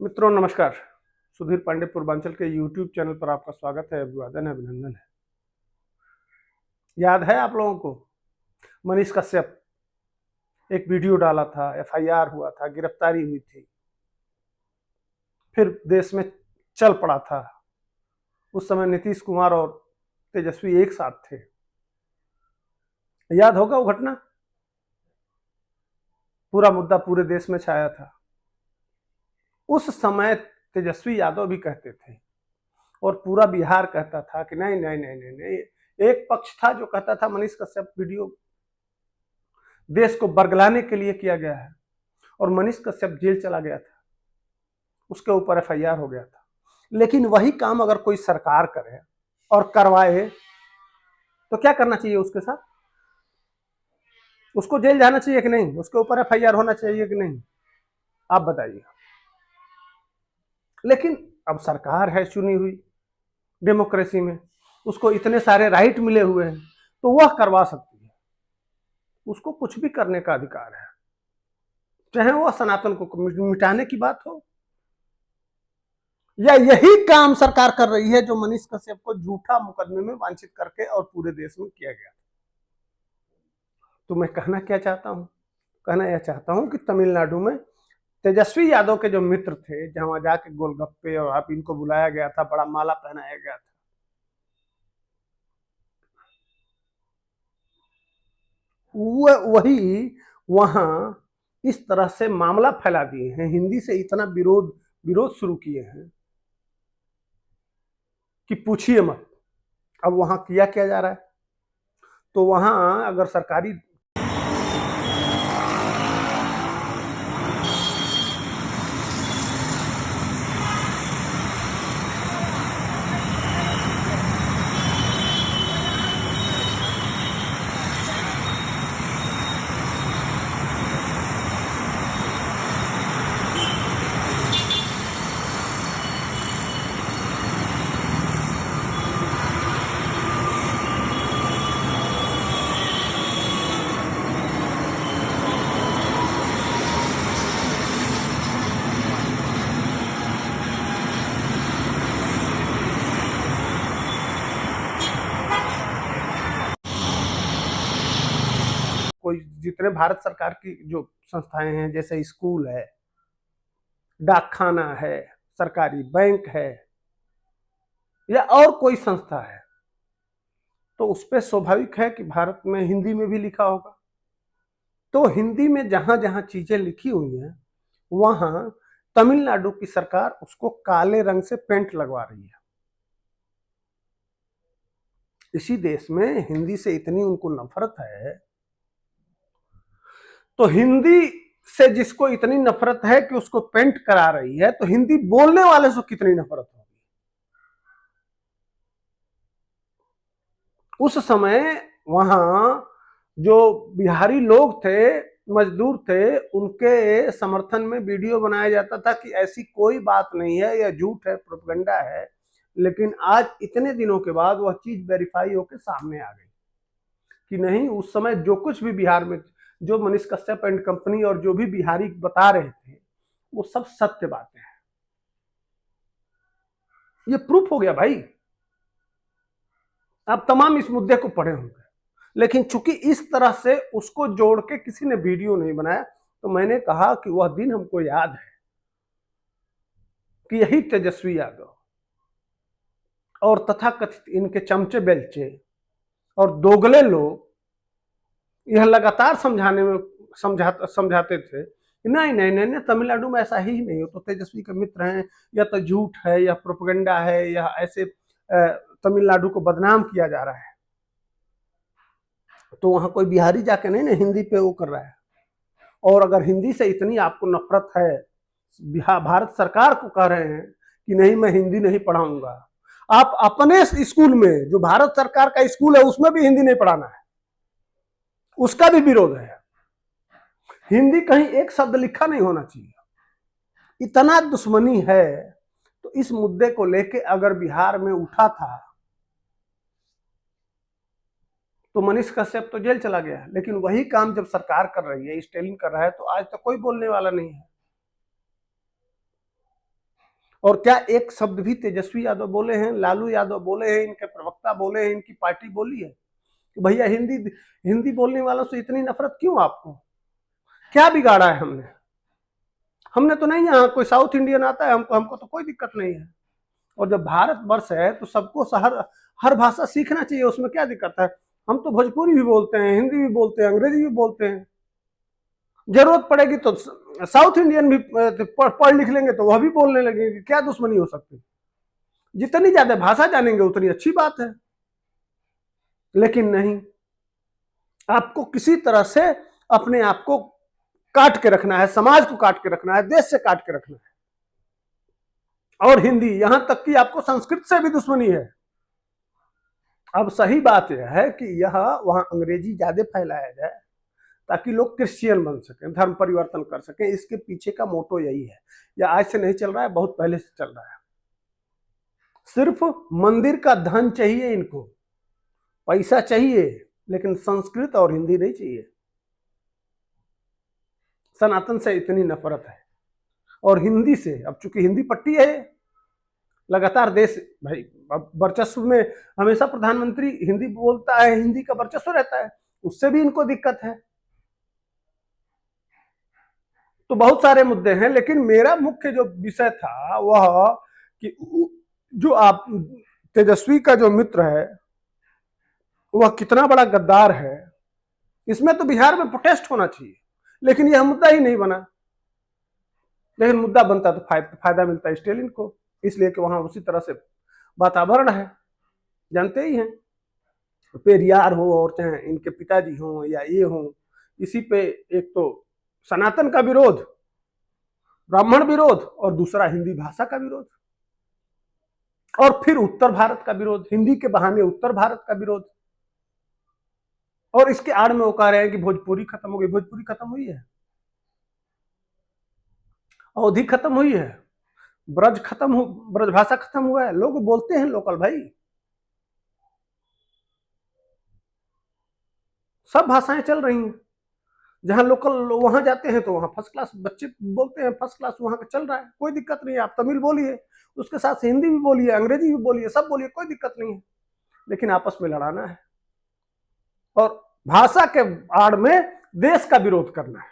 मित्रों नमस्कार। सुधीर पांडे पूर्वांचल के यूट्यूब चैनल पर आपका स्वागत है, अभिवादन है, अभिनंदन है। याद है आप लोगों को मनीष कश्यप एक वीडियो डाला था, एफआईआर हुआ था, गिरफ्तारी हुई थी, फिर देश में चल पड़ा था। उस समय नीतीश कुमार और तेजस्वी एक साथ थे। याद होगा वो घटना। पूरा मुद्दा पूरे देश में छाया था। उस समय तेजस्वी यादव भी कहते थे और पूरा बिहार कहता था कि नहीं नहीं नहीं नहीं नहीं। एक पक्ष था जो कहता था मनीष कश्यप वीडियो देश को बरगलाने के लिए किया गया है और मनीष कश्यप जेल चला गया था, उसके ऊपर एफआईआर हो गया था। लेकिन वही काम अगर कोई सरकार करे और करवाए तो क्या करना चाहिए उसके साथ? उसको जेल जाना चाहिए कि नहीं? उसके ऊपर एफआईआर होना चाहिए कि नहीं? आप बताइए। लेकिन अब सरकार है चुनी हुई, डेमोक्रेसी में उसको इतने सारे राइट मिले हुए हैं तो वह करवा सकती है। उसको कुछ भी करने का अधिकार है, चाहे वह सनातन को मिटाने की बात हो या यही काम सरकार कर रही है जो मनीष कश्यप को झूठा मुकदमे में वांछित करके और पूरे देश में किया गया। तो मैं कहना क्या चाहता हूं? कहना यह चाहता हूं कि तमिलनाडु में तेजस्वी यादव के जो मित्र थे, जहां जाके गोलगप्पे और आप इनको बुलाया गया था, बड़ा माला पहनाया गया था, वही वहां इस तरह से मामला फैला दिए हैं, हिंदी से इतना विरोध विरोध शुरू किए हैं कि पूछिए मत। अब वहां किया क्या जा रहा है? तो वहां अगर सरकारी कोई जितने भारत सरकार की जो संस्थाएं हैं, जैसे स्कूल है, डाकखाना है, सरकारी बैंक है या और कोई संस्था है, तो उस पर स्वाभाविक है कि भारत में हिंदी में भी लिखा होगा। तो हिंदी में जहां जहां चीजें लिखी हुई हैं वहां तमिलनाडु की सरकार उसको काले रंग से पेंट लगवा रही है। इसी देश में हिंदी से इतनी उनको नफरत है, तो हिंदी से जिसको इतनी नफरत है कि उसको पेंट करा रही है, तो हिंदी बोलने वाले से कितनी नफरत होगी? उस समय वहां जो बिहारी लोग थे, मजदूर थे, उनके समर्थन में वीडियो बनाया जाता था कि ऐसी कोई बात नहीं है, यह झूठ है, प्रोपगंडा है। लेकिन आज इतने दिनों के बाद वह चीज वेरीफाई होकर सामने आ गई कि नहीं, उस समय जो कुछ भी बिहार में, जो मनीष कश्यप एंड कंपनी और जो भी बिहारी बता रहे थे, वो सब सत्य बातें हैं। ये प्रूफ हो गया भाई। आप तमाम इस मुद्दे को पढ़े होंगे, लेकिन चूंकि इस तरह से उसको जोड़ के किसी ने वीडियो नहीं बनाया, तो मैंने कहा कि वह दिन हमको याद है कि यही तेजस्वी यादव और तथाकथित इनके चमचे बेलचे और दोगले लोग यह लगातार समझाने में समझाते थे कि नहीं नहीं नहीं नहीं, तमिलनाडु में ऐसा ही नहीं हो, तो तेजस्वी के मित्र हैं, या तो झूठ है, या प्रोपगेंडा है, या ऐसे तमिलनाडु को बदनाम किया जा रहा है। तो वहां कोई बिहारी जाके नहीं ना हिंदी पे वो कर रहा है। और अगर हिंदी से इतनी आपको नफरत है, भारत सरकार को कह रहे हैं कि नहीं मैं हिंदी नहीं पढ़ाऊंगा, आप अपने स्कूल में, जो भारत सरकार का स्कूल है, उसमें भी हिंदी नहीं पढ़ाना है, उसका भी विरोध है। हिंदी कहीं एक शब्द लिखा नहीं होना चाहिए। इतना दुश्मनी है। तो इस मुद्दे को लेके अगर बिहार में उठा था तो मनीष कश्यप तो जेल चला गया, लेकिन वही काम जब सरकार कर रही है, स्टालिन कर रहा है, तो आज तक कोई बोलने वाला नहीं है। और क्या एक शब्द भी तेजस्वी यादव बोले हैं, लालू यादव बोले हैं, इनके प्रवक्ता बोले हैं, इनकी पार्टी बोली है कि भैया हिंदी हिंदी बोलने वालों से इतनी नफरत क्यों आपको? क्या बिगाड़ा है हमने? हमने तो नहीं, यहाँ कोई साउथ इंडियन आता है हमको तो कोई दिक्कत नहीं है। और जब भारत वर्ष है तो सबको हर भाषा सीखना चाहिए, उसमें क्या दिक्कत है? हम तो भोजपुरी भी बोलते हैं, हिंदी भी बोलते हैं, अंग्रेजी भी बोलते हैं। जरूरत पड़ेगी तो साउथ इंडियन भी पढ़ लिख लेंगे तो वह भी बोलने लगेंगे, क्या दुश्मनी हो सकती? जितनी ज्यादा भाषा जानेंगे उतनी अच्छी बात है। लेकिन नहीं, आपको किसी तरह से अपने आप को काट के रखना है, समाज को काट के रखना है, देश से काट के रखना है। और हिंदी, यहां तक कि आपको संस्कृत से भी दुश्मनी है। अब सही बात यह है कि यह वहां अंग्रेजी ज्यादा फैलाया जाए ताकि लोग क्रिश्चियन बन सकें, धर्म परिवर्तन कर सकें। इसके पीछे का मोटो यही है। यह आज से नहीं चल रहा है, बहुत पहले से चल रहा है। सिर्फ मंदिर का धन चाहिए इनको, पैसा चाहिए, लेकिन संस्कृत और हिंदी नहीं चाहिए। सनातन से इतनी नफरत है। और हिंदी से, अब चूंकि हिंदी पट्टी है, लगातार देश भाई वर्चस्व में हमेशा प्रधानमंत्री हिंदी बोलता है, हिंदी का वर्चस्व रहता है, उससे भी इनको दिक्कत है। तो बहुत सारे मुद्दे हैं, लेकिन मेरा मुख्य जो विषय था वह कि जो आप तेजस्वी का जो मित्र है वह कितना बड़ा गद्दार है। इसमें तो बिहार में प्रोटेस्ट होना चाहिए, लेकिन यह मुद्दा ही नहीं बना। लेकिन मुद्दा बनता तो फायदा मिलता है स्टेलिन को, इसलिए कि वहां उसी तरह से वातावरण है, जानते ही हैं। पेरियार हो और चाहे इनके पिताजी हो या ये हो, इसी पे एक तो सनातन का विरोध, ब्राह्मण विरोध, और दूसरा हिंदी भाषा का विरोध, और फिर उत्तर भारत का विरोध, हिंदी के बहाने उत्तर भारत का विरोध। और इसके आड़ में वो कह रहे हैं कि भोजपुरी खत्म हो गई। भोजपुरी खत्म हुई है, अवधी खत्म हुई है, ब्रज भाषा खत्म हुआ है। लोग बोलते हैं लोकल भाई, सब भाषाएं चल रही हैं। जहां लोकल वहां जाते हैं तो वहां फर्स्ट क्लास बच्चे बोलते हैं, फर्स्ट क्लास वहां का चल रहा है, कोई दिक्कत नहीं है। आप तमिल बोलिए, उसके साथ हिंदी भी बोलिए, अंग्रेजी भी बोलिए, सब बोलिए, कोई दिक्कत नहीं है। लेकिन आपस में लड़ाना है और भाषा के आड़ में देश का विरोध करना है।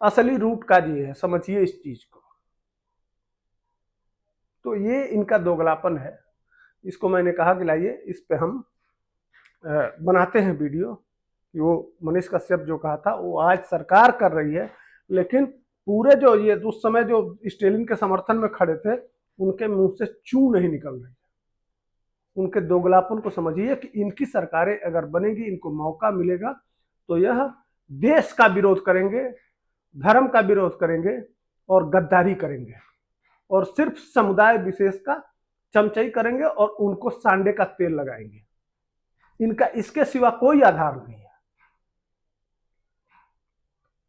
असली रूट का ये है, समझिए इस चीज को। तो ये इनका दोगलापन है। इसको मैंने कहा कि लाइए इस पे हम बनाते हैं वीडियो। कि वो मनीष कश्यप जो कहा था वो आज सरकार कर रही है, लेकिन पूरे जो ये उस समय जो स्टेलिन के समर्थन में खड़े थे उनके मुंह से चू नहीं निकल रही है। उनके दोगलापन को समझिए कि इनकी सरकारें अगर बनेगी, इनको मौका मिलेगा तो यह देश का विरोध करेंगे, धर्म का विरोध करेंगे और गद्दारी करेंगे, और सिर्फ समुदाय विशेष का चमचाई करेंगे और उनको सांडे का तेल लगाएंगे। इनका इसके सिवा कोई आधार नहीं है।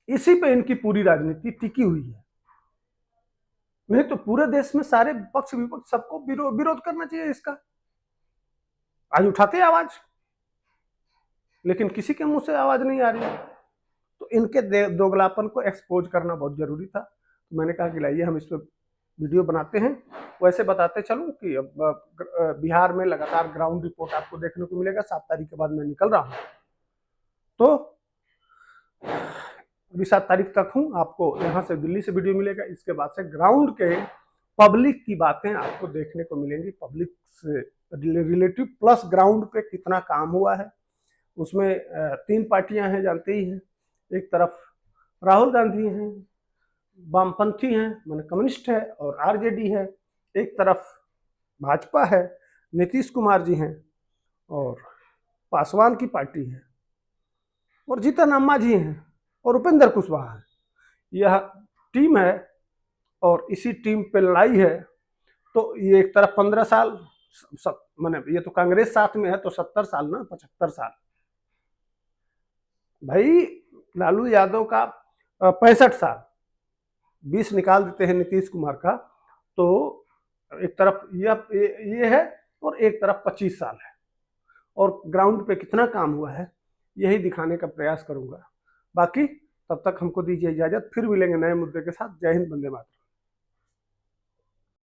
इसी पे इनकी पूरी राजनीति टिकी हुई है। नहीं तो पूरे देश में सारे पक्ष विपक्ष सबको विरोध करना चाहिए इसका। आज उठाते आवाज, लेकिन किसी के मुंह से आवाज नहीं आ रही है। तो इनके दोगलापन को एक्सपोज करना बहुत जरूरी था। तो मैंने कहा कि लाइए हम इस पर वीडियो बनाते हैं। वैसे बताते चलूं कि अब बिहार में लगातार ग्राउंड रिपोर्ट आपको देखने को मिलेगा। 7 तारीख के बाद मैं निकल रहा हूं, तो अभी 7 तारीख तक हूं। आपको यहाँ से दिल्ली से वीडियो मिलेगा। इसके बाद से ग्राउंड के पब्लिक की बातें आपको देखने को मिलेंगी, पब्लिक से रिलेटिव प्लस ग्राउंड पे कितना काम हुआ है। उसमें 3 पार्टियां हैं, जानते ही हैं। एक तरफ राहुल गांधी हैं, वामपंथी हैं, माने कम्युनिस्ट है, और आरजेडी है। एक तरफ भाजपा है, नीतीश कुमार जी हैं, और पासवान की पार्टी है, और जीतन अम्मा जी हैं, और उपेंद्र कुशवाहा है। यह टीम है और इसी टीम पे लड़ाई है। तो ये एक तरफ 15 साल, माने ये तो कांग्रेस साथ में है तो 70 साल ना, 75 साल। भाई लालू यादव का 65 साल, 20 निकाल देते हैं नीतीश कुमार का, तो एक तरफ ये है और एक तरफ 25 साल है। और ग्राउंड पे कितना काम हुआ है यही दिखाने का प्रयास करूंगा। बाकी तब तक हमको दीजिए इजाजत, फिर मिलेंगे नए मुद्दे के साथ। जय हिंद, वंदे मातरम।